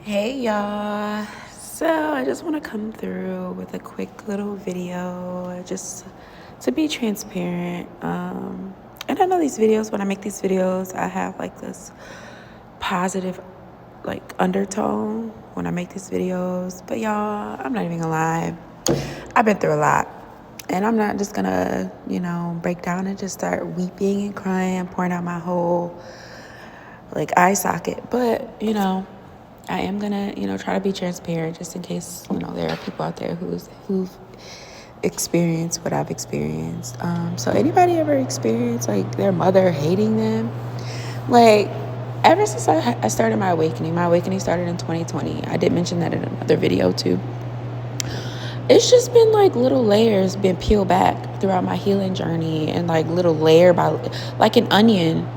Hey y'all. So I just want to come through with a quick little video just to be transparent. And I know these videos, when I make these videos, I have like this positive like undertone when I make these videos. But y'all, I'm not even gonna lie. I've been through a lot. And I'm not just gonna, break down and just start weeping and crying, pouring out my whole like eye socket. But, I am gonna, try to be transparent just in case, there are people out there who've experienced what I've experienced. So anybody ever experienced like their mother hating them? Like ever since I started my awakening started in 2020. I did mention that in another video too. It's just been like little layers been peeled back throughout my healing journey, and like little layer by like an onion.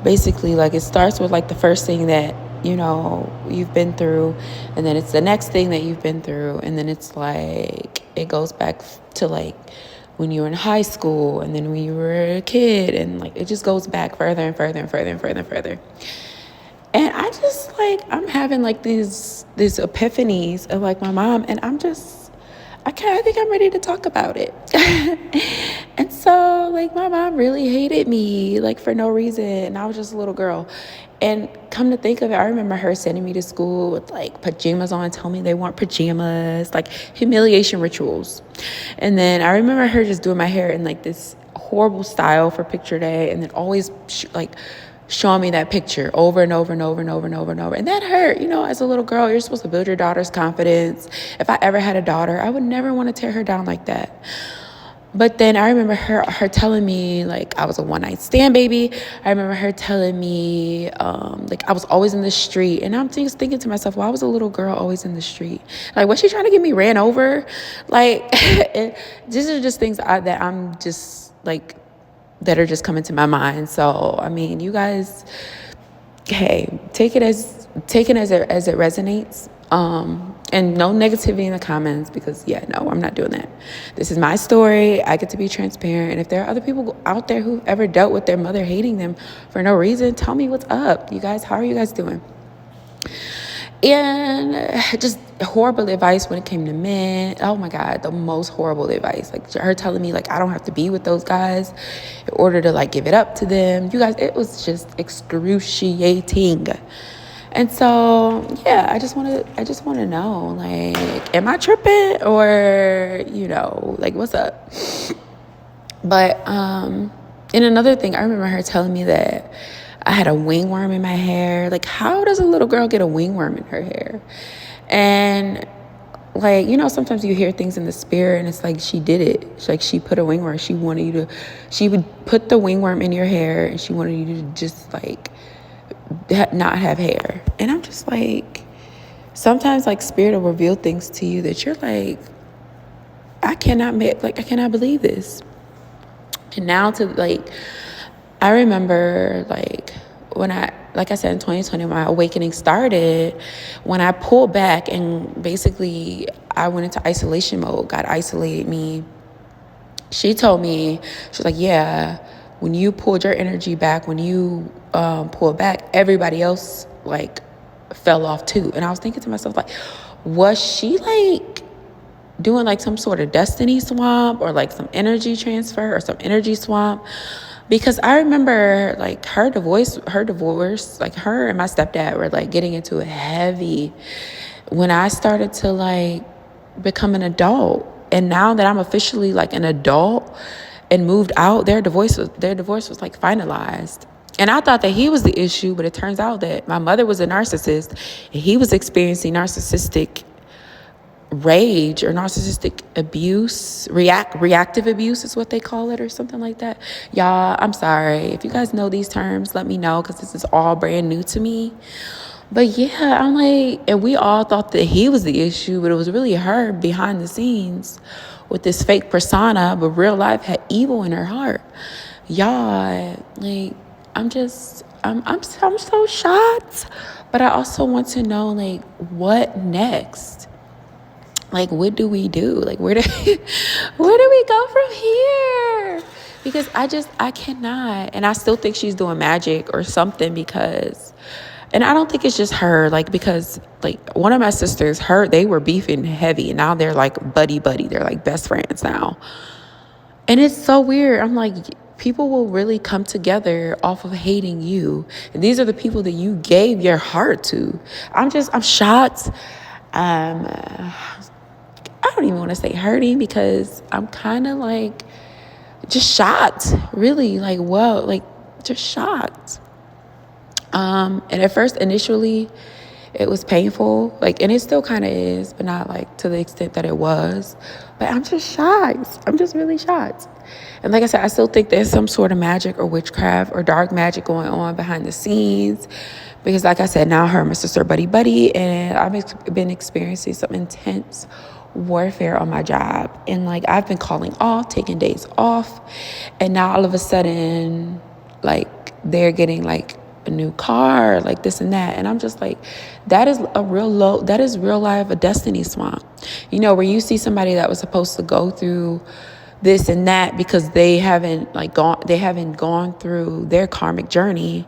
Basically, like it starts with like the first thing that you've been through, and then it's the next thing that you've been through, and then it's like it goes back to like when you were in high school, and then when you were a kid, and like it just goes back further and further and further and further and further. And I just like I'm having like these epiphanies of like my mom, and I think I'm ready to talk about it. And so, like, my mom really hated me, like, for no reason. And I was just a little girl. And come to think of it, I remember her sending me to school with, like, pajamas on, telling me they weren't pajamas, like, humiliation rituals. And then I remember her just doing my hair in, like, this horrible style for picture day, and then always, showing me that picture over and over and over and over and over and over. And that hurt, as a little girl. You're supposed to build your daughter's confidence. If I ever had a daughter, I would never want to tear her down like that. But then I remember her telling me, like, I was a one-night stand baby. I remember her telling me, like, I was always in the street. And I'm just thinking to myself, why was a little girl always in the street? Like, was she trying to get me ran over? Like, these are just things that I'm just, like, that are just coming to my mind. So, I mean, you guys, hey, take it as it resonates. And no negativity in the comments, because no, I'm not doing that. This is my story. I get to be transparent. And if there are other people out there who've ever dealt with their mother hating them for no reason, tell me what's up. You guys, how are you guys doing? And just horrible advice when it came to men. Oh my God, the most horrible advice. Like her telling me like I don't have to be with those guys in order to like give it up to them. You guys, it was just excruciating. And so I just want to know, like, am I tripping, or like, what's up? But and another thing, I remember her telling me that I had a wingworm in my hair. Like, how does a little girl get a wingworm in her hair? And like, sometimes you hear things in the spirit, and it's like she did it. It's like she put a wingworm. She would put the wingworm in your hair, and she wanted you to just like not have hair. And I'm just like, sometimes like spirit will reveal things to you that you're like, I cannot believe this. And now I remember like when like I said, in 2020, my awakening started when I pulled back, and basically I went into isolation mode. God isolated me. She told me, she's like, yeah, when you pulled your energy back, when you pulled back, everybody else like fell off too. And I was thinking to myself, like, was she like doing like some sort of destiny swamp, or like some energy transfer, or some energy swamp? Because I remember like her divorce, like her and my stepdad were like getting into it heavy when I started to like become an adult. And now that I'm officially like an adult and moved out, their divorce was like finalized. And I thought that he was the issue, but it turns out that my mother was a narcissist, and he was experiencing narcissistic rage or narcissistic abuse. Reactive abuse is what they call it, or something like that. Y'all, I'm sorry. If you guys know these terms, let me know, because this is all brand new to me. But yeah, I'm like, and we all thought that he was the issue, but it was really her behind the scenes with this fake persona, but real life had evil in her heart. Y'all, like, I'm so shocked, but I also want to know, like, what next? Like, what do we do? Like, where do we go from here? Because I cannot. And I still think she's doing magic or something, because And I don't think it's just her, like, because, like, one of my sisters, they were beefing heavy, and now they're, like, buddy. They're, like, best friends now. And it's so weird. I'm like, people will really come together off of hating you. And these are the people that you gave your heart to. I'm shocked. I don't even want to say hurting, because I'm kind of, like, just shocked, really, like, whoa, like, just shocked. And at first, initially, it was painful, like, and it still kind of is, but not, like, to the extent that it was. But I'm just shocked. I'm just really shocked. And like I said, I still think there's some sort of magic or witchcraft or dark magic going on behind the scenes, because, like I said, now her and my sister are buddy, and I've been experiencing some intense warfare on my job. And, like, I've been calling off, taking days off, and now all of a sudden, like, they're getting, like, a new car, like this and that. And I'm just like, that is real life, a destiny swamp. You know, where you see somebody that was supposed to go through this and that because they haven't gone through their karmic journey.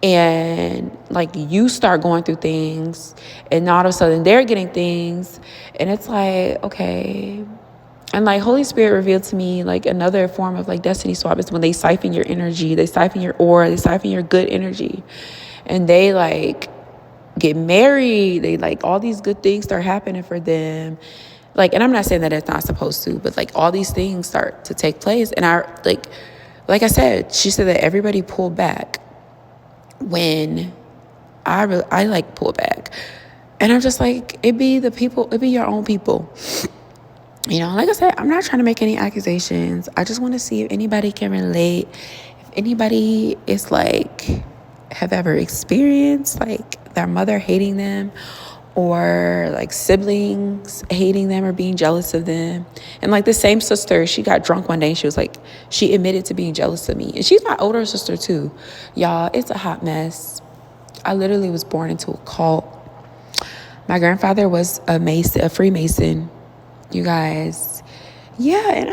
And, like, you start going through things, and all of a sudden they're getting things. And it's like, okay. And, like, Holy Spirit revealed to me, like, another form of, like, destiny swap is when they siphon your energy, they siphon your aura, they siphon your good energy, and they, like, get married. They, like, all these good things start happening for them. Like, and I'm not saying that it's not supposed to, but, like, all these things start to take place. And like I said, she said that everybody pulled back when I like pull back. And I'm just like, it be your own people. You know, like I said, I'm not trying to make any accusations. I just want to see if anybody can relate. If anybody is, like, have ever experienced, like, their mother hating them, or, like, siblings hating them or being jealous of them. And, like, the same sister, she got drunk one day and she was like, she admitted to being jealous of me. And she's my older sister too. Y'all, it's a hot mess. I literally was born into a cult. My grandfather was a Freemason. You guys, yeah, and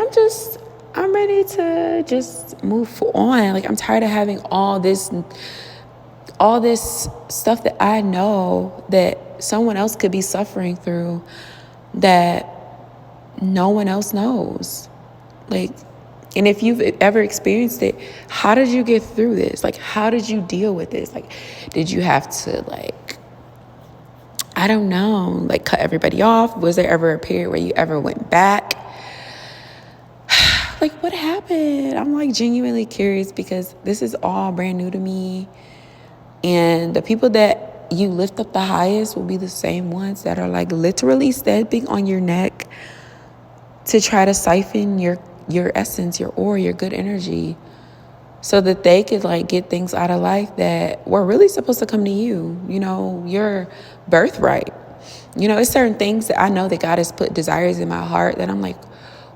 I'm ready to just move on. Like, I'm tired of having all this stuff that I know that someone else could be suffering through, that no one else knows. Like, and if you've ever experienced it, how did you get through this? Like, how did you deal with this? Like, did you have to, like, I don't know, like, cut everybody off? Was there ever a period where you ever went back? Like, what happened? I'm, like, genuinely curious, because this is all brand new to me. And the people that you lift up the highest will be the same ones that are, like, literally stepping on your neck to try to siphon your essence, your aura, your good energy, so that they could, like, get things out of life that were really supposed to come to you, you know, your birthright. You know, it's certain things that I know that God has put desires in my heart that I'm like,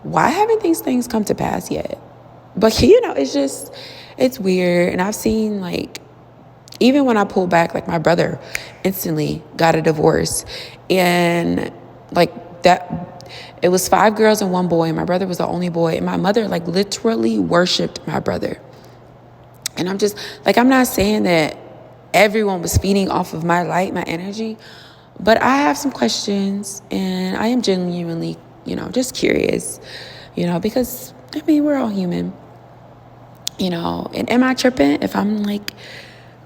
why haven't these things come to pass yet? But, you know, it's weird. And I've seen, like, even when I pulled back, like, my brother instantly got a divorce. And, like, that, it was 5 girls and 1 boy, and my brother was the only boy. And my mother, like, literally worshiped my brother. And I'm just, like, I'm not saying that everyone was feeding off of my light, my energy, but I have some questions, and I am genuinely, you know, just curious, you know, because, I mean, we're all human, you know. And am I tripping if I'm, like,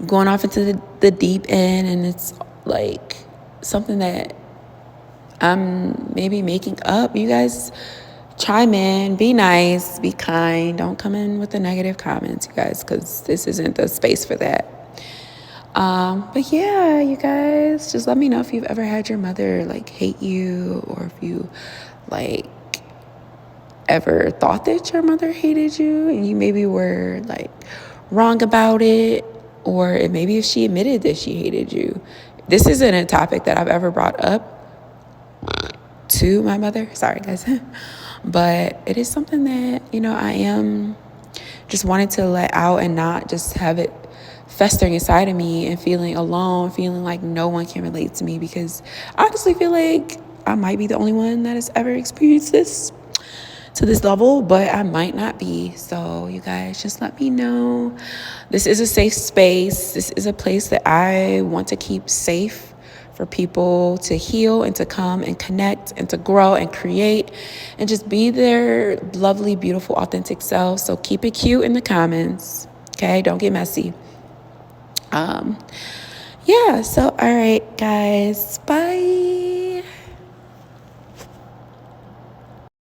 going off into the deep end, and it's, like, something that I'm maybe making up? You guys chime in, be nice, be kind. Don't come in with the negative comments, you guys, because this isn't the space for that. But yeah, you guys, just let me know if you've ever had your mother, like, hate you, or if you, like, ever thought that your mother hated you and you maybe were, like, wrong about it, or maybe if she admitted that she hated you. This isn't a topic that I've ever brought up to my mother. Sorry, guys. But it is something that, you know, I am just wanting to let out and not just have it festering inside of me and feeling alone, feeling like no one can relate to me, because I honestly feel like I might be the only one that has ever experienced this. to this level, but I might not be. So you guys just let me know. This is a safe space. This is a place that I want to keep safe for people to heal and to come and connect and to grow and create and just be their lovely, beautiful, authentic self. So keep it cute in the comments. Okay, don't get messy. Yeah, so all right, guys. Bye.